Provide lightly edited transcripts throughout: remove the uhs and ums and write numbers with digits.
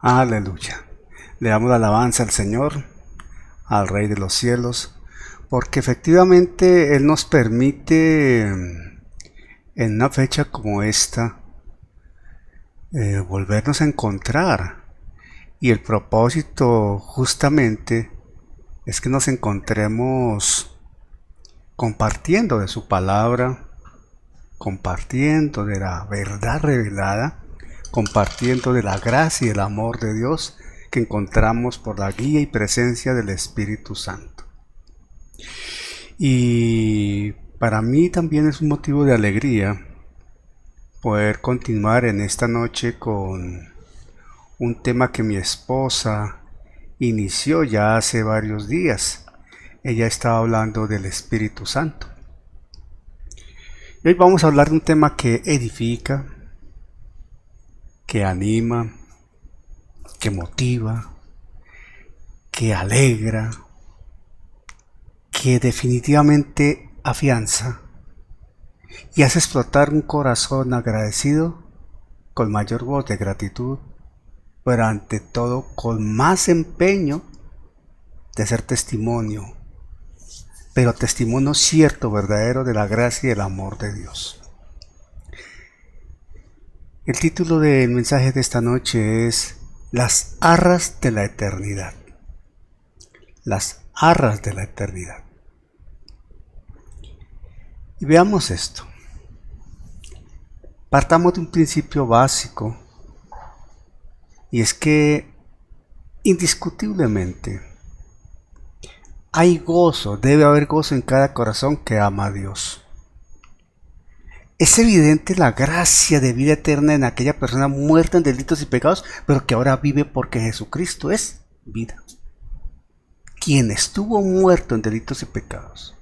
Aleluya. Le damos la alabanza al Señor, al Rey de los cielos, porque efectivamente Él nos permite en una fecha como esta volvernos a encontrar. Y el propósito justamente es que nos encontremos compartiendo de su palabra, compartiendo de la verdad revelada, compartiendo de la gracia y el amor de Dios que encontramos por la guía y presencia del Espíritu Santo. Y para mí también es un motivo de alegría poder continuar en esta noche con un tema que mi esposa inició ya hace varios días. Ella estaba hablando del Espíritu Santo. Y hoy vamos a hablar de un tema que edifica, que anima, que motiva, que alegra, que definitivamente afianza y hace explotar un corazón agradecido con mayor voz de gratitud, pero ante todo con más empeño de ser testimonio, pero testimonio cierto, verdadero de la gracia y el amor de Dios. El título del mensaje de esta noche es Las arras de la eternidad. Las arras de la eternidad. Y veamos esto. Partamos de un principio básico, y es que indiscutiblemente hay gozo, debe haber gozo en cada corazón que ama a Dios. Es evidente la gracia de vida eterna en aquella persona muerta en delitos y pecados, pero que ahora vive porque Jesucristo es vida. Quien estuvo muerto en delitos y pecados,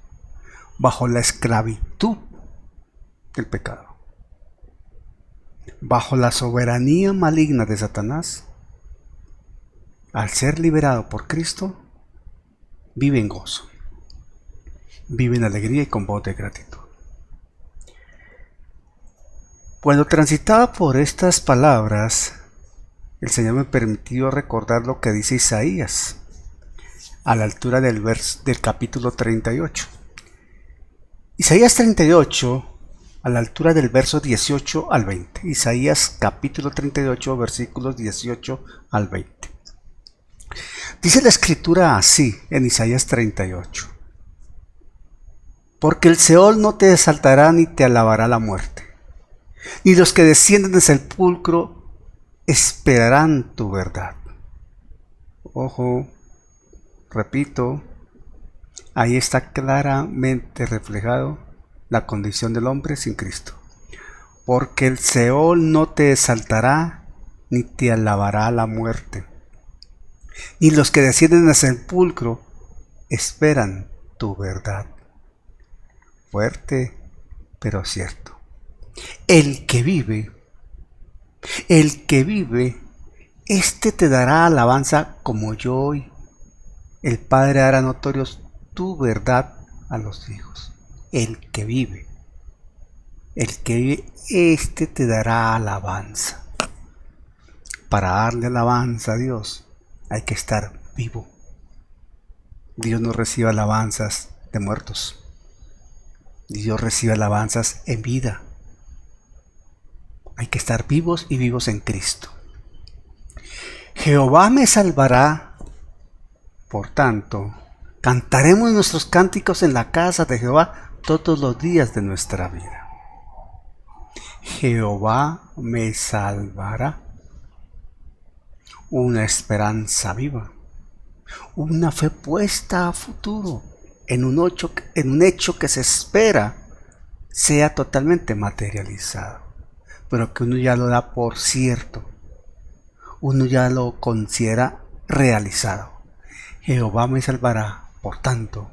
bajo la esclavitud del pecado, bajo la soberanía maligna de Satanás, al ser liberado por Cristo, vive en gozo, vive en alegría y con voz de gratitud. Cuando transitaba por estas palabras, el Señor me permitió recordar lo que dice Isaías, a la altura del capítulo 38. Isaías 38, a la altura del verso 18 al 20. Isaías capítulo 38, versículos 18 al 20. Dice la escritura así en Isaías 38. Porque el Seol no te exaltará ni te alabará la muerte, ni los que descienden del sepulcro esperarán tu verdad. Ojo, repito, ahí está claramente reflejado la condición del hombre sin Cristo. Porque el Seol no te exaltará ni te alabará la muerte, ni los que descienden del sepulcro esperan tu verdad. Fuerte, pero cierto. El que vive, este te dará alabanza como yo hoy. El Padre hará notorios tu verdad a los hijos. El que vive, este te dará alabanza. Para darle alabanza a Dios hay que estar vivo. Dios no recibe alabanzas de muertos. Dios recibe alabanzas en vida. Hay que estar vivos y vivos en Cristo. Jehová me salvará, por tanto, cantaremos nuestros cánticos en la casa de Jehová todos los días de nuestra vida. Jehová me salvará. Una esperanza viva, una fe puesta a futuro, en un hecho que se espera sea totalmente materializado, pero que uno ya lo da por cierto, uno ya lo considera realizado. Jehová me salvará, por tanto,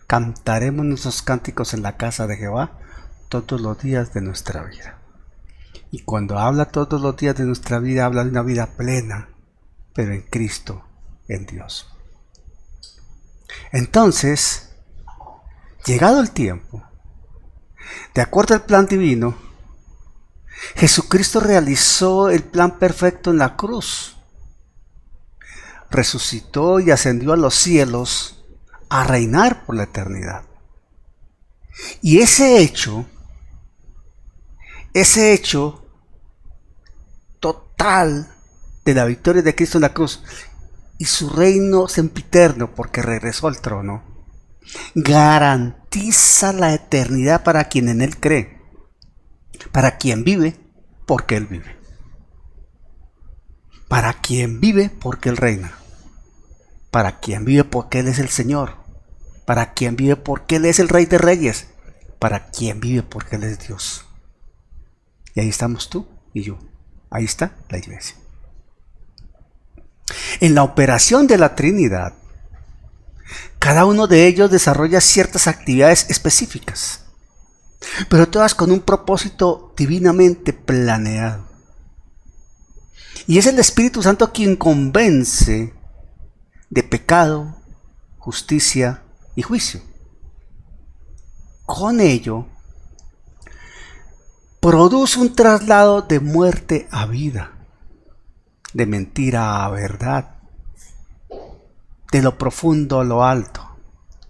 cantaremos nuestros cánticos en la casa de Jehová todos los días de nuestra vida. Y cuando habla todos los días de nuestra vida, habla de una vida plena, pero en Cristo, en Dios. Entonces, llegado el tiempo, de acuerdo al plan divino, Jesucristo realizó el plan perfecto en la cruz resucitó y ascendió a los cielos a reinar por la eternidad. Y ese hecho total de la victoria de Cristo en la cruz y su reino sempiterno, porque regresó al trono, garantiza la eternidad para quien en Él cree, para quien vive porque Él vive, para quien vive porque Él reina, para quien vive porque Él es el Señor, para quien vive porque Él es el Rey de Reyes, para quien vive porque Él es Dios. Y ahí estamos tú y yo, ahí está la iglesia. En la operación de la Trinidad, cada uno de ellos desarrolla ciertas actividades específicas, pero todas con un propósito divinamente planeado. Y es el Espíritu Santo quien convence de pecado, justicia y juicio. Con ello, produce un traslado de muerte a vida, de mentira a verdad, de lo profundo a lo alto,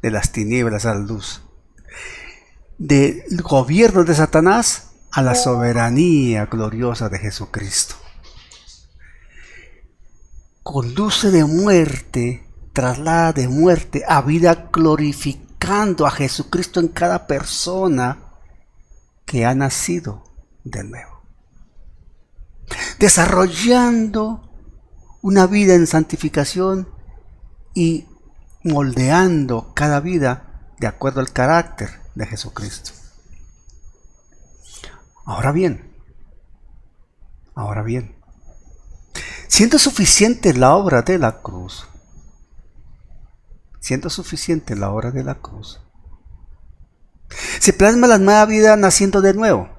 de las tinieblas a la luz, del gobierno de Satanás a la soberanía gloriosa de Jesucristo. Conduce de muerte, traslada de muerte a vida, glorificando a Jesucristo en cada persona que ha nacido de nuevo, desarrollando una vida en santificación y moldeando cada vida de acuerdo al carácter de Jesucristo. Ahora bien, siendo suficiente la obra de la cruz, se plasma la nueva vida naciendo de nuevo,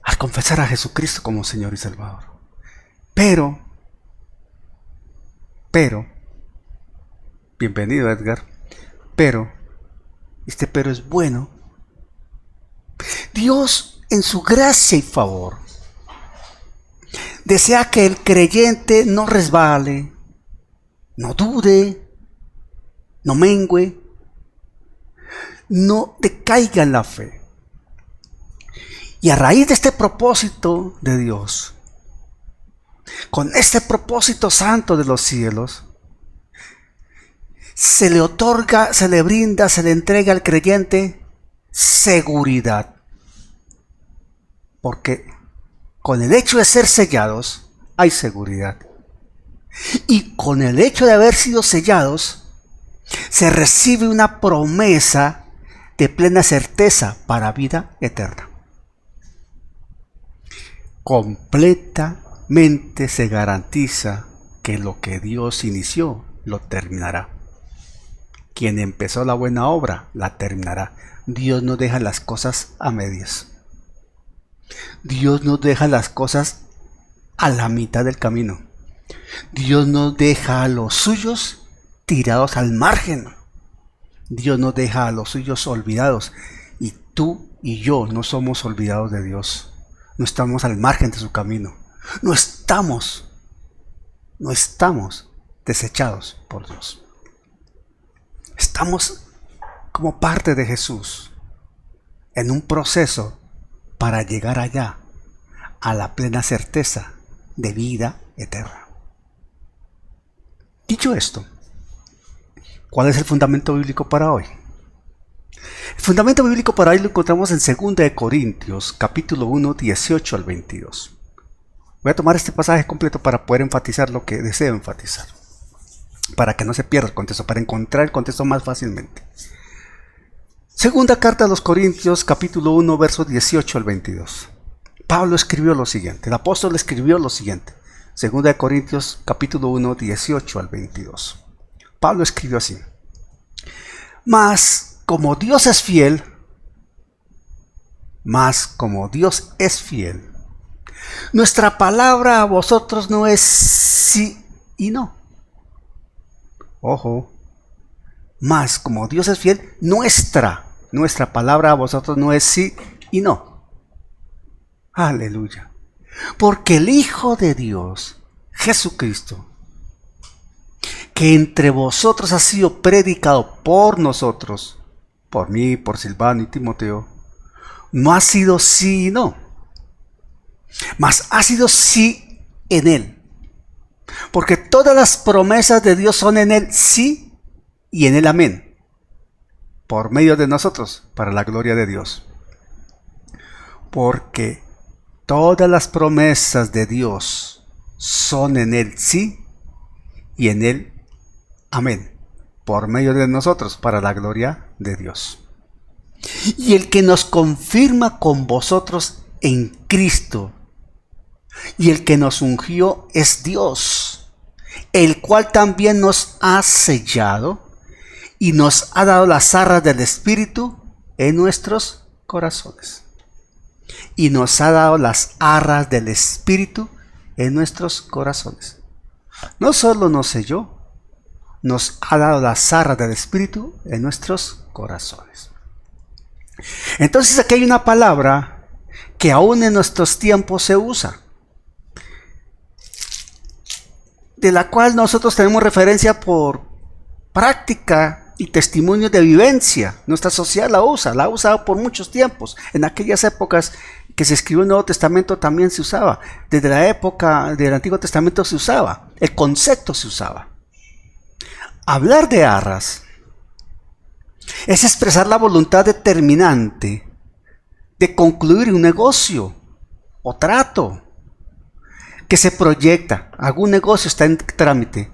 al confesar a Jesucristo como Señor y Salvador. Pero, bienvenido Edgar, pero es bueno. Dios, en su gracia y favor, desea que el creyente no resbale, no dude, no mengüe, no decaiga en la fe. Y a raíz de este propósito de Dios, con este propósito santo de los cielos, se le otorga, se le brinda, se le entrega al creyente seguridad. Porque con el hecho de ser sellados hay seguridad. Y con el hecho de haber sido sellados se recibe una promesa de plena certeza para vida eterna. Completamente se garantiza que lo que Dios inició lo terminará. Quien empezó la buena obra la terminará. Dios no deja las cosas a medias. Dios no deja las cosas a la mitad del camino. Dios no deja a los suyos tirados al margen. Dios no deja a los suyos olvidados. Y tú y yo no somos olvidados de Dios. No estamos al margen de su camino. No estamos desechados por Dios. Estamos como parte de Jesús en un proceso para llegar allá a la plena certeza de vida eterna. Dicho esto, ¿cuál es el fundamento bíblico para hoy? El fundamento bíblico para hoy lo encontramos en 2 de Corintios, capítulo 1, 18 al 22. Voy a tomar este pasaje completo para poder enfatizar lo que deseo enfatizar, para que no se pierda el contexto, para encontrar el contexto más fácilmente. Segunda carta a los Corintios, capítulo 1, versos 18 al 22. Pablo escribió lo siguiente, el apóstol escribió lo siguiente. Segunda de Corintios, capítulo 1, 18 al 22. Pablo escribió así: Mas como Dios es fiel, nuestra palabra a vosotros no es sí y no. Ojo, mas como Dios es fiel, nuestra palabra a vosotros no es sí y no. Aleluya. Porque el Hijo de Dios, Jesucristo, que entre vosotros ha sido predicado por nosotros, por mí, por Silvano y Timoteo, no ha sido sí y no, mas ha sido sí en Él. Porque todas las promesas de Dios son en Él sí y en Él amén, por medio de nosotros, para la gloria de Dios. Porque todas las promesas de Dios son en Él sí y en Él amén, por medio de nosotros, para la gloria de Dios. Y el que nos confirma con vosotros en Cristo, y el que nos ungió es Dios, el cual también nos ha sellado y nos ha dado las arras del Espíritu en nuestros corazones. Y nos ha dado las arras del Espíritu en nuestros corazones. No solo nos selló, nos ha dado las arras del Espíritu en nuestros corazones. Entonces aquí hay una palabra que aún en nuestros tiempos se usa, de la cual nosotros tenemos referencia por práctica y testimonio de vivencia. Nuestra sociedad la ha usado por muchos tiempos. En aquellas épocas que se escribió el Nuevo Testamento también se usaba. Desde la época del Antiguo Testamento se usaba. El concepto se usaba. Hablar de arras es expresar la voluntad determinante de concluir un negocio o trato que se proyecta. Algún negocio está en trámite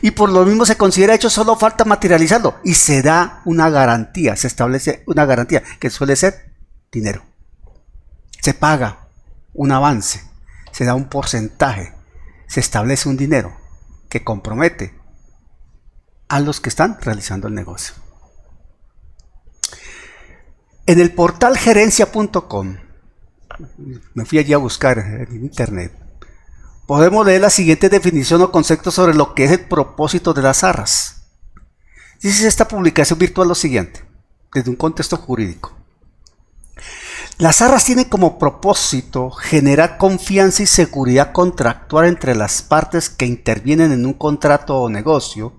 y por lo mismo se considera hecho, solo falta materializarlo y se da una garantía, se establece una garantía que suele ser dinero. Se paga un avance, se da un porcentaje, se establece un dinero que compromete a los que están realizando el negocio. En el portal gerencia.com, me fui allí a buscar en internet, podemos leer la siguiente definición o concepto sobre lo que es el propósito de las arras. Dice esta publicación virtual lo siguiente, desde un contexto jurídico. Las arras tienen como propósito generar confianza y seguridad contractual entre las partes que intervienen en un contrato o negocio,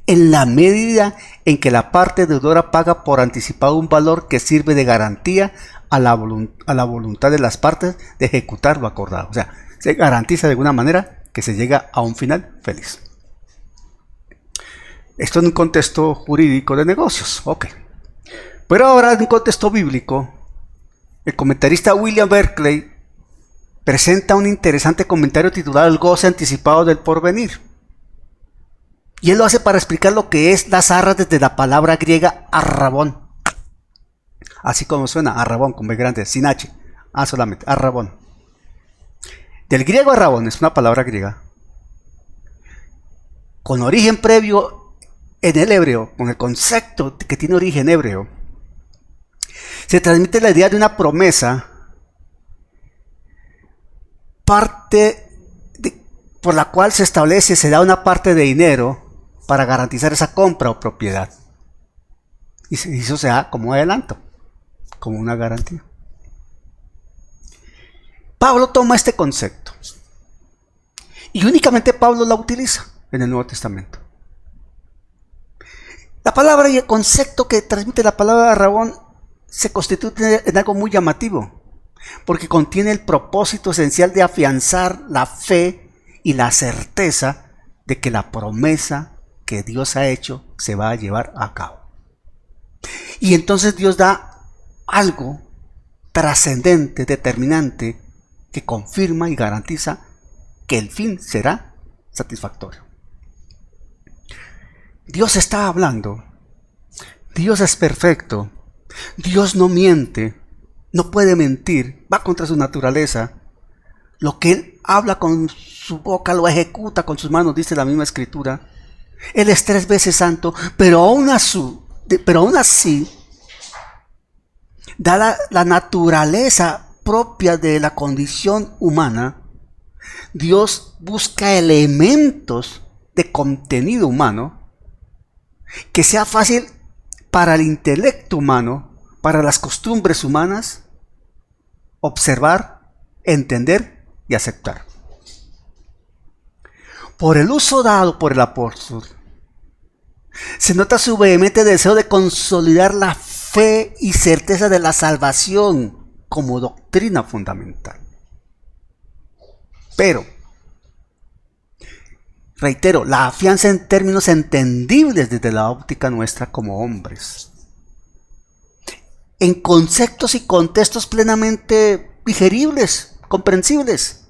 en la medida en que la parte deudora paga por anticipado un valor que sirve de garantía a la voluntad de las partes de ejecutar lo acordado. O sea, se garantiza de alguna manera que se llega a un final feliz. Esto en un contexto jurídico de negocios, ok. Pero ahora en un contexto bíblico, el comentarista William Berkeley presenta un interesante comentario titulado El goce anticipado del porvenir. Y él lo hace para explicar lo que es las arras desde la palabra griega arrabón. Así como suena, arrabón con B grande, sin H. Solamente, arrabón. Del griego arrabón, es una palabra griega, con origen previo en el hebreo, con el concepto que tiene origen hebreo. Se transmite la idea de una promesa, por la cual se establece, se da una parte de dinero para garantizar esa compra o propiedad. Y eso se da como adelanto, como una garantía. Pablo toma este concepto y únicamente Pablo la utiliza en el Nuevo Testamento. La palabra y el concepto que transmite la palabra arrabón se constituye en algo muy llamativo, porque contiene el propósito esencial de afianzar la fe y la certeza de que la promesa que Dios ha hecho se va a llevar a cabo. Y entonces Dios da algo trascendente, determinante, que confirma y garantiza que el fin será satisfactorio. Dios está hablando. Dios es perfecto. Dios no miente, no puede mentir, va contra su naturaleza. Lo que Él habla con su boca lo ejecuta con sus manos, dice la misma Escritura. Él es 3 veces santo, pero aún así, dada la naturaleza propia de la condición humana, Dios busca elementos de contenido humano que sea fácil para el intelecto humano, para las costumbres humanas, observar, entender y aceptar. por el uso dado por el apóstol, se nota su vehemente deseo de consolidar la fe y certeza de la salvación como doctrina fundamental. Pero, reitero, la afianza en términos entendibles desde la óptica nuestra como hombres, en conceptos y contextos plenamente digeribles, comprensibles,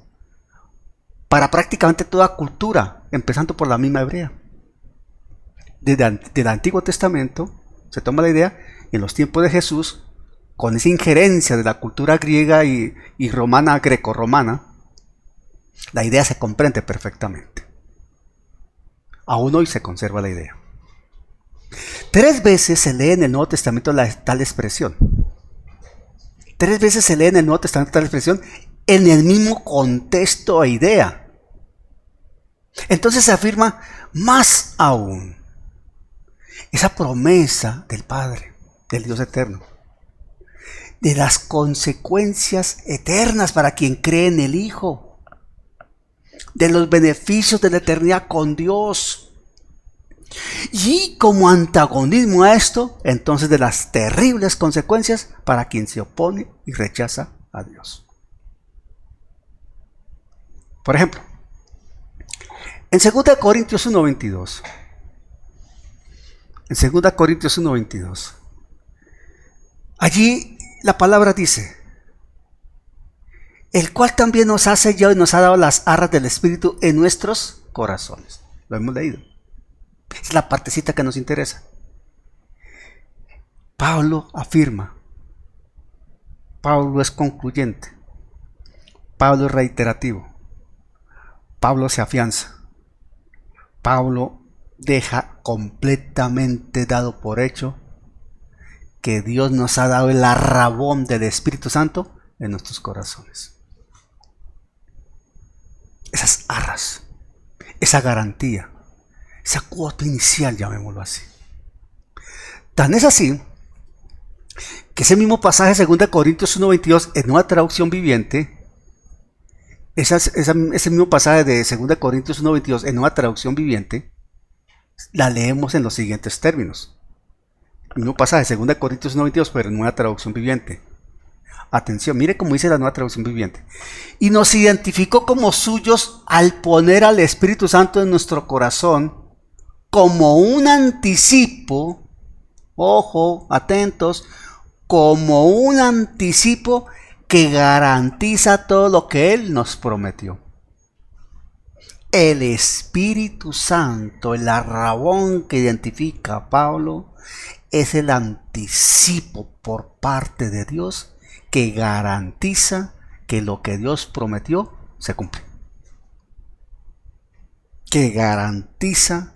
para prácticamente toda cultura, empezando por la misma hebrea. Desde el Antiguo Testamento se toma la idea, en los tiempos de Jesús, con esa injerencia de la cultura griega y romana, greco-romana, la idea se comprende perfectamente. Aún hoy se conserva la idea. 3 veces se lee en el Nuevo Testamento tal expresión. 3 veces se lee en el Nuevo Testamento tal expresión en el mismo contexto e idea. Entonces se afirma más aún esa promesa del Padre, del Dios eterno, de las consecuencias eternas para quien cree en el Hijo, de los beneficios de la eternidad con Dios, y como antagonismo a esto, entonces de las terribles consecuencias para quien se opone y rechaza a Dios. Por ejemplo, en 2 Corintios 1:22, en 2 Corintios 1:22, allí la palabra dice: el cual también nos ha sellado y nos ha dado las arras del Espíritu en nuestros corazones. Lo hemos leído. Es la partecita que nos interesa. Pablo afirma. Pablo es concluyente. Pablo es reiterativo. Pablo se afianza. Pablo deja completamente dado por hecho que Dios nos ha dado el arrabón del Espíritu Santo en nuestros corazones. Esas arras, esa garantía, esa cuota inicial, llamémoslo así. Tan es así que ese mismo pasaje de 2 Corintios 1:22 en Nueva Traducción Viviente, ese mismo pasaje de 2 Corintios 1:22 en Nueva Traducción Viviente, la leemos en los siguientes términos. El mismo pasaje de 2 Corintios 1:22, pero en Nueva Traducción Viviente. Atención, mire cómo dice la Nueva Traducción Viviente. Y nos identificó como suyos al poner al Espíritu Santo en nuestro corazón como un anticipo, ojo, atentos, como un anticipo que garantiza todo lo que Él nos prometió. El Espíritu Santo, el arrabón que identifica a Pablo, es el anticipo por parte de Dios que garantiza que lo que Dios prometió se cumple. Que garantiza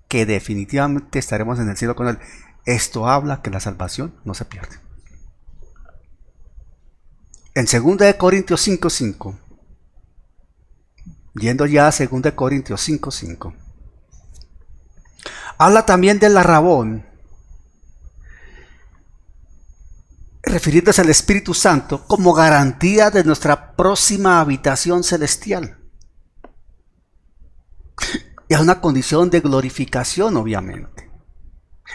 que definitivamente estaremos en el cielo con Él. Esto habla que la salvación no se pierde. En 2 Corintios 5:5, yendo ya a 2 Corintios 5:5, habla también del arrabón, refiriéndose al Espíritu Santo como garantía de nuestra próxima habitación celestial. Y es una condición de glorificación, obviamente,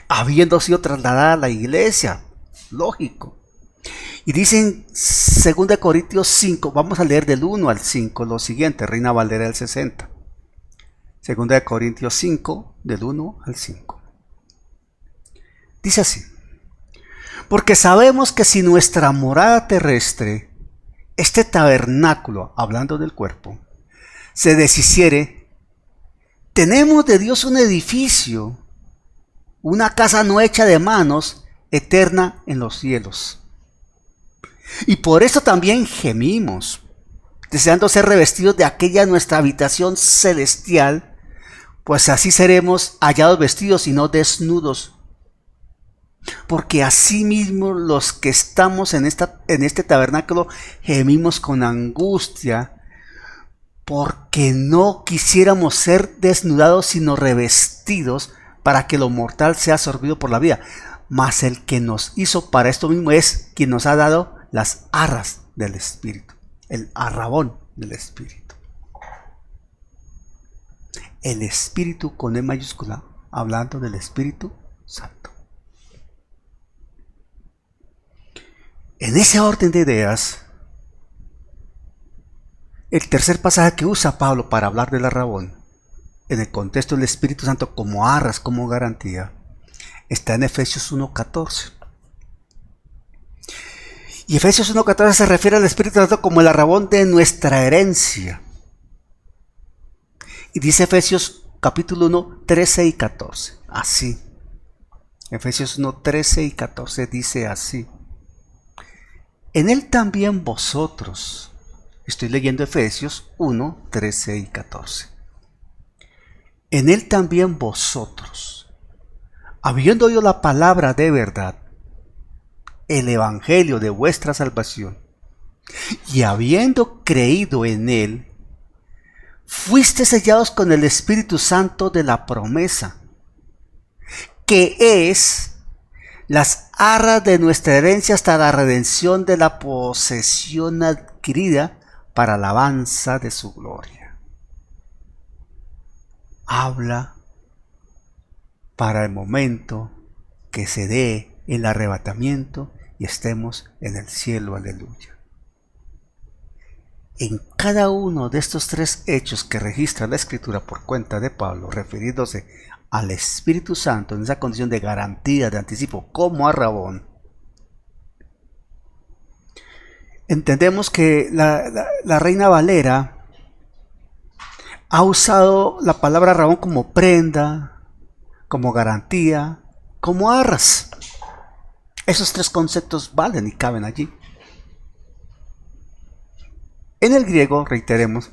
habiendo sido trasladada a la iglesia, lógico. Y dicen 2 Corintios 5, vamos a leer del 1 al 5 lo siguiente, Reina Valera del 60. 2 Corintios 5, del 1 al 5. Dice así: porque sabemos que si nuestra morada terrestre, este tabernáculo, hablando del cuerpo, se deshiciere, tenemos de Dios un edificio, una casa no hecha de manos, eterna en los cielos. Y por eso también gemimos, deseando ser revestidos de aquella nuestra habitación celestial, pues así seremos hallados vestidos y no desnudos. Porque asimismo los que estamos en este tabernáculo gemimos con angustia, porque no quisiéramos ser desnudados sino revestidos, para que lo mortal sea absorbido por la vida. Mas el que nos hizo para esto mismo es quien nos ha dado las arras del Espíritu, el arrabón del Espíritu. El Espíritu con E mayúscula, hablando del Espíritu Santo. En ese orden de ideas, el tercer pasaje que usa Pablo para hablar de la Rabón, en el contexto del Espíritu Santo como arras, como garantía, está en Efesios 1:14. Y Efesios 1:14 se refiere al Espíritu Santo como el arrabón de nuestra herencia. Y dice Efesios capítulo 1, 13 y 14. Así. Efesios 1, 13 y 14 dice así. En él también vosotros. Estoy leyendo Efesios 1, 13 y 14. En él también vosotros, habiendo oído la palabra de verdad, el evangelio de vuestra salvación, y habiendo creído en él, fuiste sellados con el Espíritu Santo de la promesa, que es las arras de nuestra herencia hasta la redención de la posesión adquirida para alabanza de su gloria. Habla para el momento que se dé el arrebatamiento y estemos en el cielo, aleluya. En cada uno de estos tres hechos que registra la Escritura por cuenta de Pablo, refiriéndose al Espíritu Santo en esa condición de garantía, de anticipo, como a Rabón, entendemos que la Reina Valera ha usado la palabra Rabón como prenda, como garantía, como arras. Esos tres conceptos valen y caben allí. En el griego, reiteremos,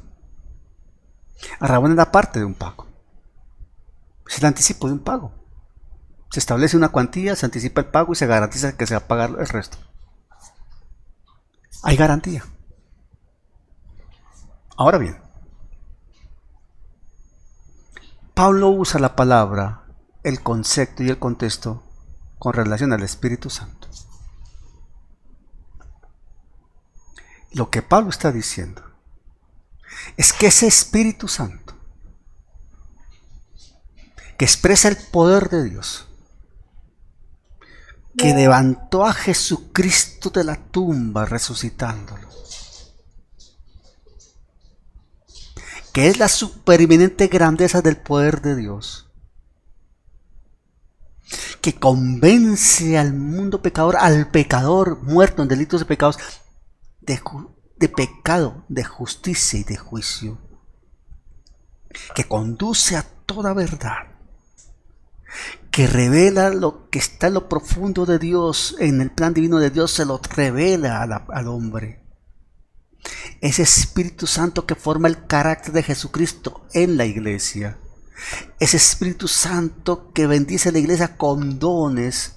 Rabón es la parte de un pago. Es el anticipo de un pago. Se establece una cuantía, se anticipa el pago y se garantiza que se va a pagar el resto. Hay garantía. Ahora bien, Pablo usa la palabra, el concepto y el contexto con relación al Espíritu Santo. Lo que Pablo está diciendo es que ese Espíritu Santo, que expresa el poder de Dios, que levantó a Jesucristo de la tumba resucitándolo, que es la supereminente grandeza del poder de Dios, que convence al mundo pecador, al pecador muerto en delitos de pecados, de pecado, de justicia y de juicio, que conduce a toda verdad, que revela lo que está en lo profundo de Dios, en el plan divino de Dios, se lo revela al hombre. Ese Espíritu Santo que forma el carácter de Jesucristo en la iglesia. Ese Espíritu Santo que bendice a la iglesia con dones,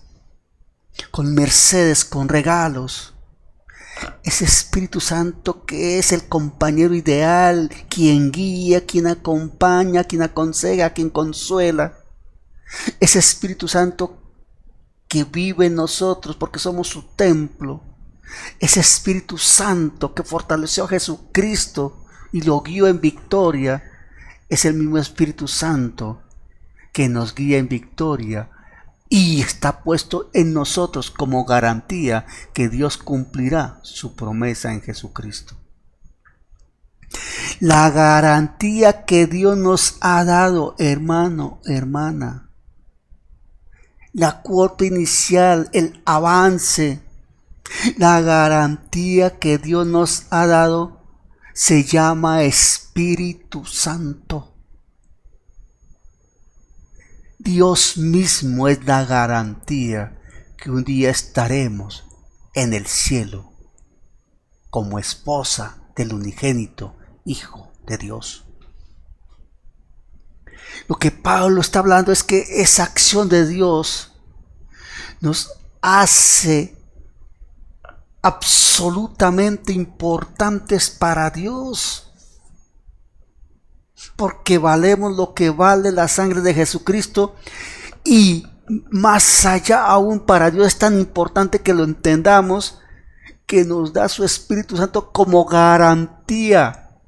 con mercedes, con regalos. Ese Espíritu Santo que es el compañero ideal, quien guía, quien acompaña, quien aconseja, quien consuela. Ese Espíritu Santo que vive en nosotros porque somos su templo. Ese Espíritu Santo que fortaleció a Jesucristo y lo guió en victoria, es el mismo Espíritu Santo que nos guía en victoria y está puesto en nosotros como garantía que Dios cumplirá su promesa en Jesucristo. La garantía que Dios nos ha dado, hermano, hermana, la cuota inicial, el avance, la garantía que Dios nos ha dado se llama Espíritu Santo. Dios mismo es la garantía que un día estaremos en el cielo como esposa del unigénito Hijo de Dios. Lo que Pablo está hablando es que esa acción de Dios nos hace absolutamente importantes para Dios, porque valemos lo que vale la sangre de Jesucristo, y más allá aún para Dios es tan importante que lo entendamos, que nos da su Espíritu Santo como garantía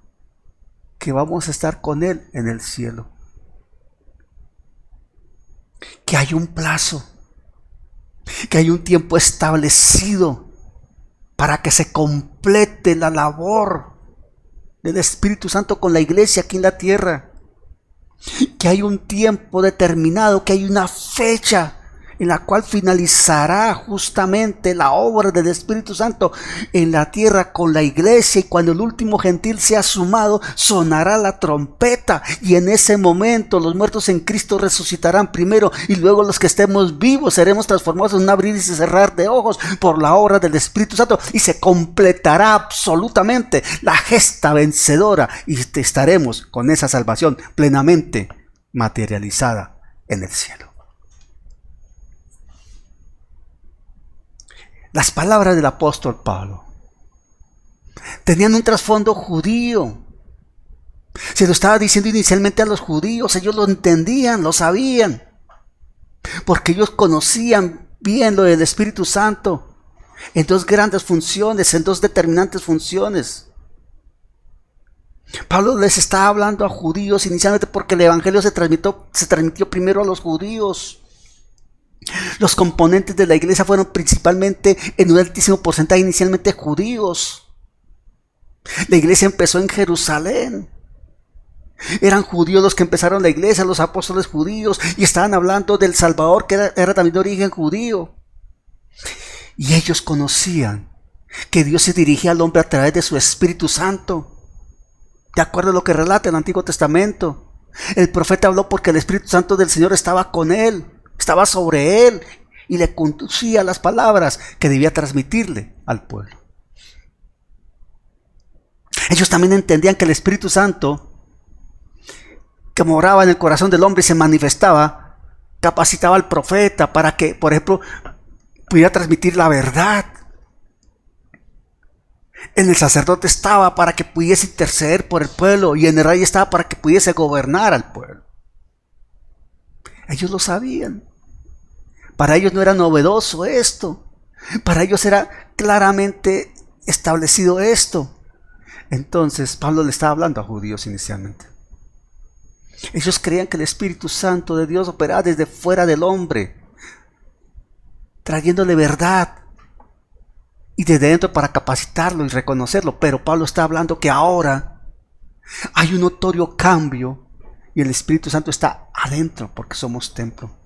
que vamos a estar con Él en el cielo. que hay un plazo, que hay un tiempo establecido para que se complete la labor del Espíritu Santo con la iglesia aquí en la tierra, que hay un tiempo determinado, que hay una fecha en la cual finalizará justamente la obra del Espíritu Santo en la tierra con la iglesia, y cuando el último gentil sea sumado, sonará la trompeta, y en ese momento los muertos en Cristo resucitarán primero, y luego los que estemos vivos seremos transformados en un abrir y cerrar de ojos por la obra del Espíritu Santo, y se completará absolutamente la gesta vencedora, y estaremos con esa salvación plenamente materializada en el cielo. Las palabras del apóstol Pablo tenían un trasfondo judío. Se lo estaba diciendo inicialmente a los judíos, ellos lo entendían, lo sabían, porque ellos conocían bien lo del Espíritu Santo en dos grandes funciones, en dos determinantes funciones. Pablo les estaba hablando a judíos inicialmente porque el evangelio se transmitió primero a los judíos. Los componentes de la iglesia fueron principalmente, en un altísimo porcentaje, inicialmente judíos. La iglesia empezó en Jerusalén. Eran judíos los que empezaron la iglesia, los apóstoles judíos, y estaban hablando del Salvador, que era también de origen judío. Y ellos conocían que Dios se dirigía al hombre a través de su Espíritu Santo, de acuerdo a lo que relata el Antiguo Testamento. El profeta habló porque el Espíritu Santo del Señor estaba con él, estaba sobre él, y le conducía las palabras que debía transmitirle al pueblo. Ellos también entendían que el Espíritu Santo, que moraba en el corazón del hombre y se manifestaba, capacitaba al profeta para que, por ejemplo, pudiera transmitir la verdad. En el sacerdote estaba para que pudiese interceder por el pueblo, y en el rey estaba para que pudiese gobernar al pueblo. Ellos lo sabían. Para ellos no era novedoso esto. Para ellos era claramente establecido esto. Entonces Pablo le estaba hablando a judíos inicialmente. Ellos creían que el Espíritu Santo de Dios operaba desde fuera del hombre, trayéndole verdad, y desde dentro para capacitarlo y reconocerlo. Pero Pablo está hablando que ahora hay un notorio cambio, y el Espíritu Santo está adentro porque somos templo.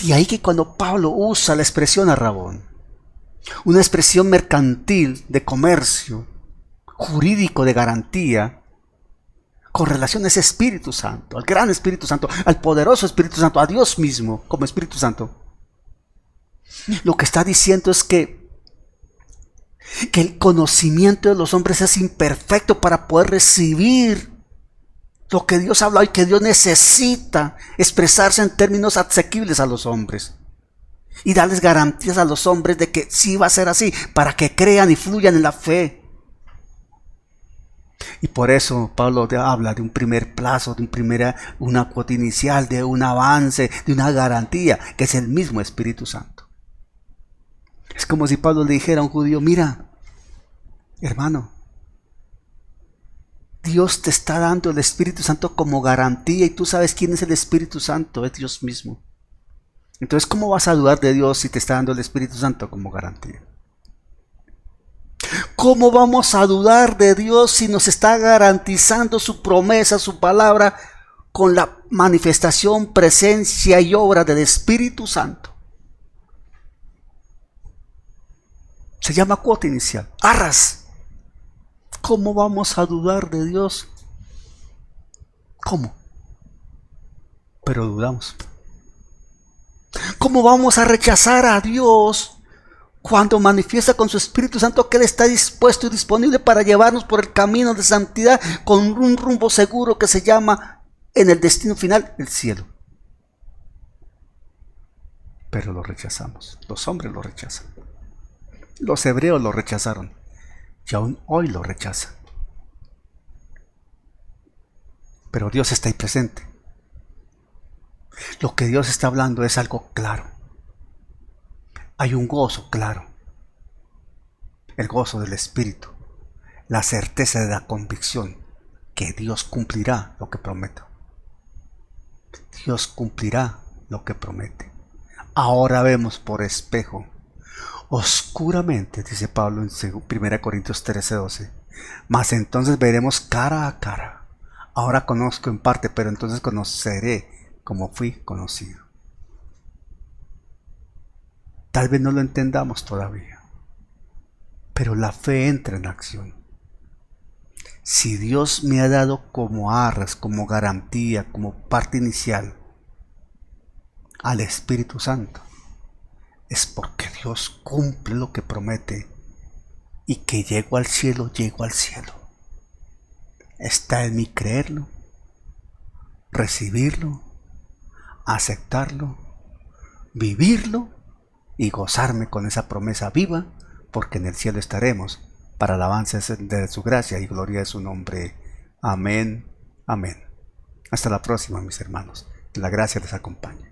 De ahí que cuando Pablo usa la expresión arrabón, una expresión mercantil de comercio, jurídico de garantía, con relación a ese Espíritu Santo, al gran Espíritu Santo, al poderoso Espíritu Santo, a Dios mismo como Espíritu Santo, lo que está diciendo es que el conocimiento de los hombres es imperfecto para poder recibir lo que Dios habla, y que Dios necesita expresarse en términos asequibles a los hombres y darles garantías a los hombres de que sí va a ser así, para que crean y fluyan en la fe. Y por eso Pablo habla de un primer plazo, de una cuota inicial, de un avance, de una garantía, que es el mismo Espíritu Santo. Es como si Pablo le dijera a un judío: mira, hermano, Dios te está dando el Espíritu Santo como garantía, y tú sabes quién es el Espíritu Santo, es Dios mismo. Entonces, ¿cómo vas a dudar de Dios si te está dando el Espíritu Santo como garantía? ¿Cómo vamos a dudar de Dios si nos está garantizando su promesa, su palabra, con la manifestación, presencia y obra del Espíritu Santo? Se llama cuota inicial, arras. ¿Cómo vamos a dudar de Dios? ¿Cómo? Pero dudamos. ¿Cómo vamos a rechazar a Dios cuando manifiesta con su Espíritu Santo que Él está dispuesto y disponible para llevarnos por el camino de santidad con un rumbo seguro que se llama, en el destino final, el cielo? Pero lo rechazamos. Los hombres lo rechazan. Los hebreos lo rechazaron. Y aún hoy lo rechazan. Pero Dios está ahí presente. Lo que Dios está hablando es algo claro. Hay un gozo claro. El gozo del Espíritu. La certeza de la convicción que Dios cumplirá lo que prometió. Dios cumplirá lo que promete. Ahora vemos por espejo, oscuramente, dice Pablo en 1 Corintios 13:12, mas entonces veremos cara a cara. Ahora conozco en parte, pero entonces conoceré como fui conocido. Tal vez no lo entendamos todavía, pero la fe entra en acción. Si Dios me ha dado como arras, como garantía, como parte inicial al Espíritu Santo, es porque Dios cumple lo que promete, y que llego al cielo, llego al cielo. Está en mí creerlo, recibirlo, aceptarlo, vivirlo y gozarme con esa promesa viva, porque en el cielo estaremos para alabanza de su gracia y gloria de su nombre. Amén, amén. Hasta la próxima, mis hermanos. Que la gracia les acompañe.